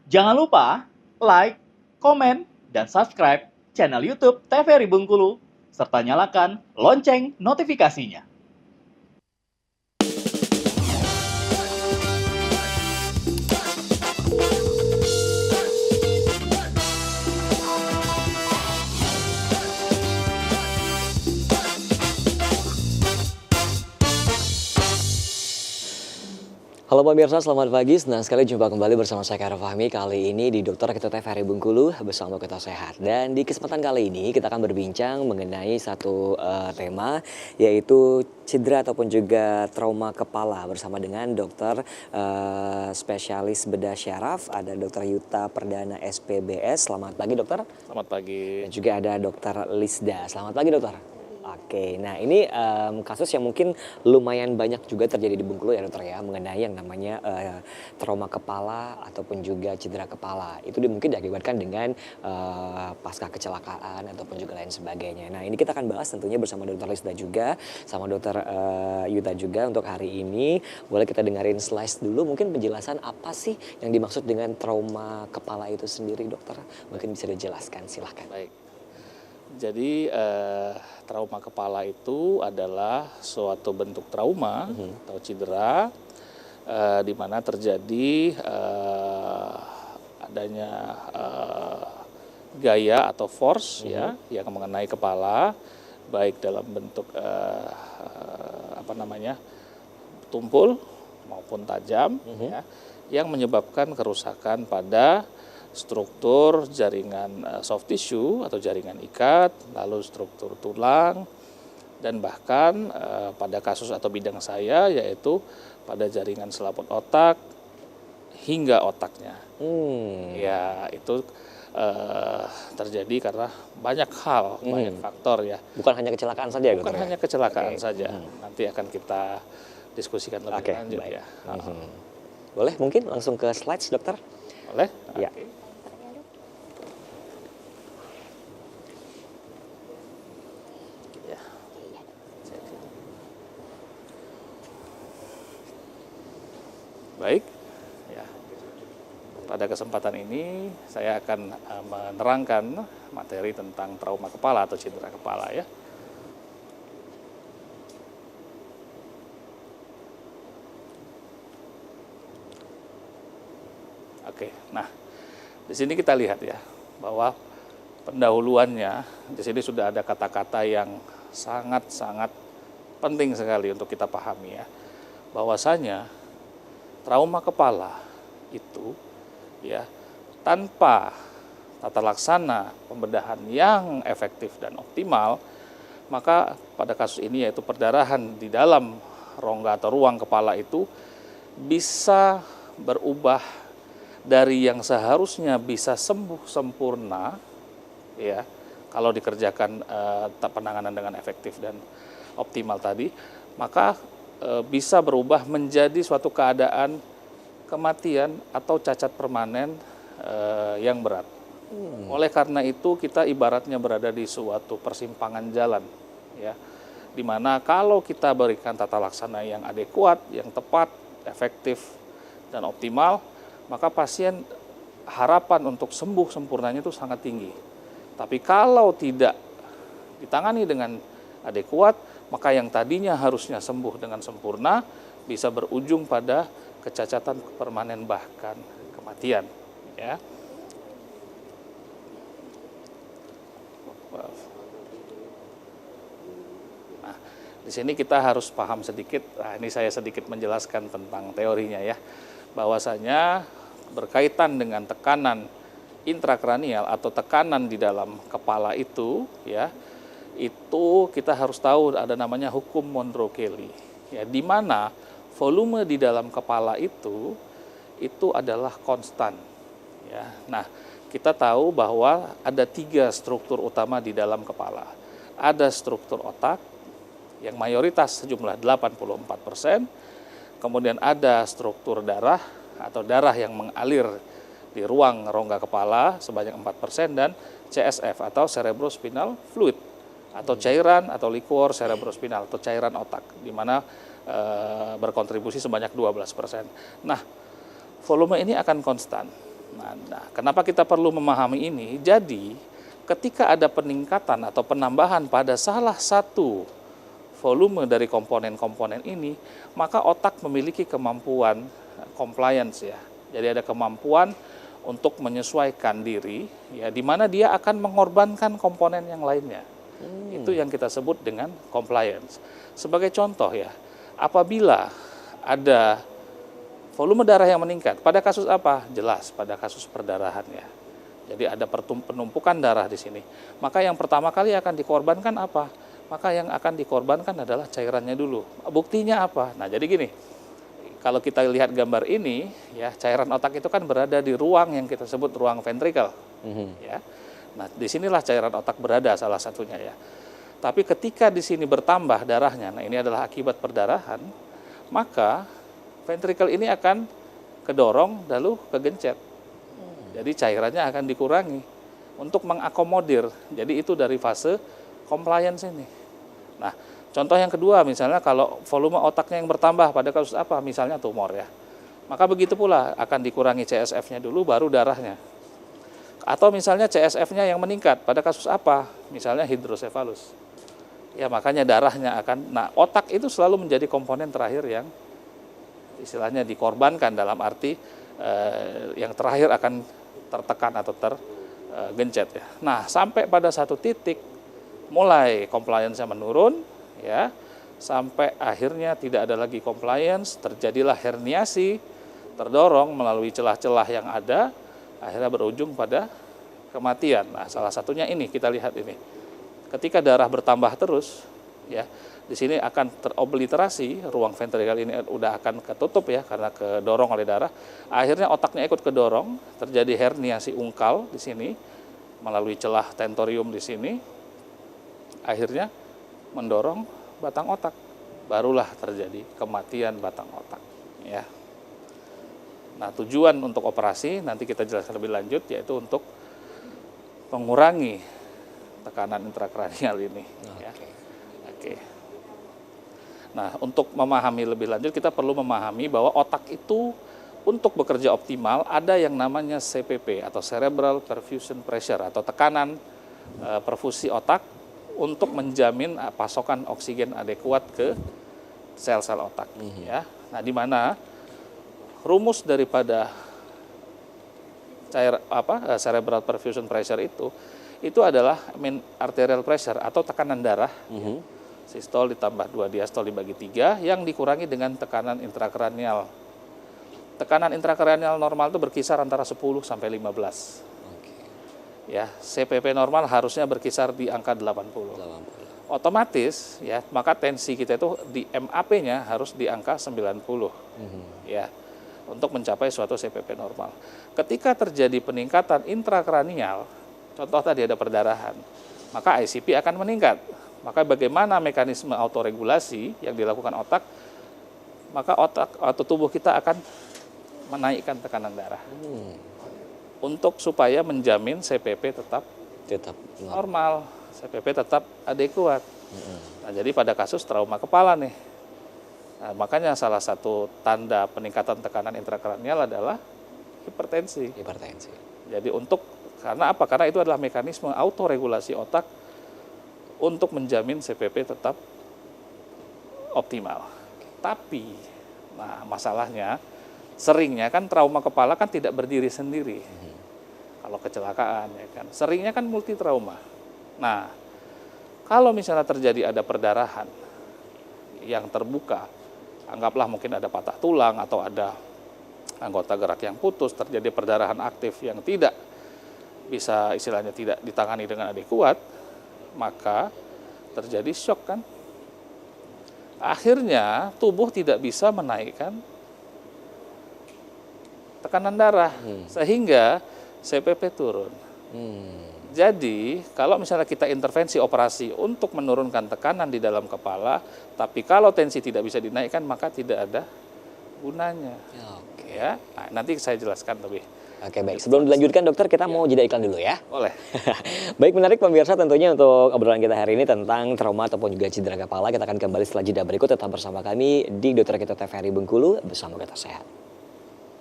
Jangan lupa like, komen, dan subscribe channel YouTube TVRI Bengkulu, serta nyalakan lonceng notifikasinya. Halo pemirsa, selamat pagi. Senang sekali jumpa kembali bersama saya Khairul Fahmi. Kali ini di Dokter kita TVRI Bengkulu bersama Kita Sehat. Dan di kesempatan kali ini kita akan berbincang mengenai satu tema, yaitu cedera ataupun juga trauma kepala bersama dengan dokter spesialis bedah syaraf. Ada Dokter Yuta Perdana SPBS. Selamat pagi dokter. Selamat pagi. Dan juga ada Dokter Lisda. Selamat pagi dokter. Oke, nah ini kasus yang mungkin lumayan banyak juga terjadi di Bengkulu ya dokter ya, mengenai yang namanya trauma kepala ataupun juga cedera kepala. Itu mungkin diakibatkan dengan pasca kecelakaan ataupun juga lain sebagainya. Nah ini kita akan bahas tentunya bersama dokter Lisda juga, sama dokter Yuta juga untuk hari ini. Boleh kita dengerin slides dulu, mungkin penjelasan apa sih yang dimaksud dengan trauma kepala itu sendiri dokter? Mungkin bisa dijelaskan, silahkan. Baik. Jadi trauma kepala itu adalah suatu bentuk trauma atau cedera di mana terjadi adanya gaya atau force ya yang mengenai kepala, baik dalam bentuk tumpul maupun tajam ya, yang menyebabkan kerusakan pada struktur jaringan soft tissue atau jaringan ikat, lalu struktur tulang, dan bahkan pada kasus atau bidang saya yaitu pada jaringan selaput otak hingga otaknya. Ya itu terjadi karena banyak hal, banyak faktor ya. Bukan hanya kecelakaan saja ya? Bukan hanya kecelakaan saja. Nanti akan kita diskusikan lebih lanjut ya. Boleh mungkin langsung ke slides dokter? Boleh? Ya. Baik, ya. Pada kesempatan ini saya akan menerangkan materi tentang trauma kepala atau cedera kepala ya. Oke, nah di sini kita lihat ya bahwa pendahuluannya di sini sudah ada kata-kata yang sangat-sangat penting sekali untuk kita pahami ya, bahwasanya trauma kepala itu ya tanpa tata laksana pembedahan yang efektif dan optimal, maka pada kasus ini yaitu perdarahan di dalam rongga atau ruang kepala itu bisa berubah dari yang seharusnya bisa sembuh sempurna ya kalau dikerjakan penanganan dengan efektif dan optimal tadi, maka bisa berubah menjadi suatu keadaan kematian atau cacat permanen yang berat. Oleh karena itu kita ibaratnya berada di suatu persimpangan jalan, ya, di mana kalau kita berikan tata laksana yang adekuat, yang tepat, efektif dan optimal, maka pasien harapan untuk sembuh sempurnanya itu sangat tinggi. Tapi kalau tidak ditangani dengan adekuat, maka yang tadinya harusnya sembuh dengan sempurna bisa berujung pada kecacatan permanen bahkan kematian. Ya. Nah, di sini kita harus paham sedikit. Nah, ini saya sedikit menjelaskan tentang teorinya ya, bahwasanya berkaitan dengan tekanan intrakranial atau tekanan di dalam kepala itu, ya. Itu kita harus tahu ada namanya hukum Monro-Kelly, ya, di mana volume di dalam kepala itu adalah konstan, ya. Nah, kita tahu bahwa ada 3 struktur utama di dalam kepala. Ada struktur otak yang mayoritas sejumlah 84%, kemudian ada struktur darah atau darah yang mengalir di ruang rongga kepala sebanyak 4%, dan CSF atau cerebrospinal fluid atau cairan atau liquor cerebrospinal atau cairan otak, di mana berkontribusi sebanyak 12%. Nah, volume ini akan konstan. Nah, kenapa kita perlu memahami ini? Jadi, ketika ada peningkatan atau penambahan pada salah satu volume dari komponen-komponen ini, maka otak memiliki kemampuan compliance ya. Jadi ada kemampuan untuk menyesuaikan diri, ya, di mana dia akan mengorbankan komponen yang lainnya. Itu yang kita sebut dengan compliance. Sebagai contoh ya, apabila ada volume darah yang meningkat, pada kasus apa? Jelas pada kasus perdarahan ya. Jadi ada penumpukan darah di sini. Maka yang pertama kali akan dikorbankan apa? Maka yang akan dikorbankan adalah cairannya dulu. Buktinya apa? Nah, jadi gini. Kalau kita lihat gambar ini, ya, cairan otak itu kan berada di ruang yang kita sebut ruang ventrikel. Ya. Nah, disinilah cairan otak berada salah satunya ya. Tapi ketika di sini bertambah darahnya, nah ini adalah akibat perdarahan, maka ventrikel ini akan kedorong lalu kegencet. Jadi cairannya akan dikurangi untuk mengakomodir. Jadi itu dari fase compliance ini. Nah, contoh yang kedua misalnya kalau volume otaknya yang bertambah pada kasus apa? Misalnya tumor ya. Maka begitu pula akan dikurangi CSF-nya dulu baru darahnya. Atau misalnya CSF-nya yang meningkat pada kasus apa? Misalnya hidrosefalus. Ya, makanya darahnya akan, nah otak itu selalu menjadi komponen terakhir yang istilahnya dikorbankan dalam arti yang terakhir akan tertekan atau tergencet ya. Nah, sampai pada satu titik mulai compliance-nya menurun ya, sampai akhirnya tidak ada lagi compliance, terjadilah herniasi, terdorong melalui celah-celah yang ada, akhirnya berujung pada kematian. Nah, salah satunya ini kita lihat ini. Ketika darah bertambah terus ya, di sini akan terobliterasi, ruang ventrikel ini udah akan ketutup ya karena kedorong oleh darah. Akhirnya otaknya ikut kedorong, terjadi herniasi ungkal di sini melalui celah tentorium di sini. Akhirnya mendorong batang otak. Barulah terjadi kematian batang otak ya. Nah, tujuan untuk operasi nanti kita jelaskan lebih lanjut yaitu untuk mengurangi tekanan intrakranial ini ya. Oke. Nah, untuk memahami lebih lanjut kita perlu memahami bahwa otak itu untuk bekerja optimal ada yang namanya CPP atau Cerebral Perfusion Pressure atau tekanan perfusi otak untuk menjamin pasokan oksigen adekuat ke sel-sel otak ya. Nah, di mana rumus daripada cerebral perfusion pressure itu adalah mean arterial pressure atau tekanan darah sistol ditambah 2 diastol dibagi 3 yang dikurangi dengan tekanan intrakranial. Tekanan intrakranial normal itu berkisar antara 10 sampai 15. Ya, CPP normal harusnya berkisar di angka 80. Otomatis ya, maka tensi kita itu di MAP-nya harus di angka 90. Ya. Untuk mencapai suatu CPP normal. Ketika terjadi peningkatan intrakranial, contoh tadi ada perdarahan, maka ICP akan meningkat. Maka bagaimana mekanisme autoregulasi yang dilakukan otak? Maka otak atau tubuh kita akan menaikkan tekanan darah. Untuk supaya menjamin CPP tetap normal, CPP tetap adekuat. Nah, jadi pada kasus trauma kepala nih, nah, makanya salah satu tanda peningkatan tekanan intrakranial adalah hipertensi. Jadi karena apa? Karena itu adalah mekanisme autoregulasi otak untuk menjamin CPP tetap optimal. Tapi, nah masalahnya seringnya kan trauma kepala kan tidak berdiri sendiri. Kalau kecelakaan ya kan, seringnya kan multi trauma. Nah, kalau misalnya terjadi ada perdarahan yang terbuka, anggaplah mungkin ada patah tulang atau ada anggota gerak yang putus, terjadi perdarahan aktif yang tidak bisa istilahnya tidak ditangani dengan adekuat, maka terjadi shock kan. Akhirnya tubuh tidak bisa menaikkan tekanan darah sehingga CPP turun. Jadi kalau misalnya kita intervensi operasi untuk menurunkan tekanan di dalam kepala, tapi kalau tensi tidak bisa dinaikkan maka tidak ada gunanya. Ya, nah, nanti saya jelaskan lebih. Oke, baik. Sebelum dilanjutkan dokter, kita mau jeda iklan dulu ya. Boleh. Baik, menarik pemirsa tentunya untuk obrolan kita hari ini tentang trauma ataupun juga cedera kepala. Kita akan kembali setelah jeda berikut. Tetap bersama kami di Dokter Kita TVRI Bengkulu bersama Kata Sehat.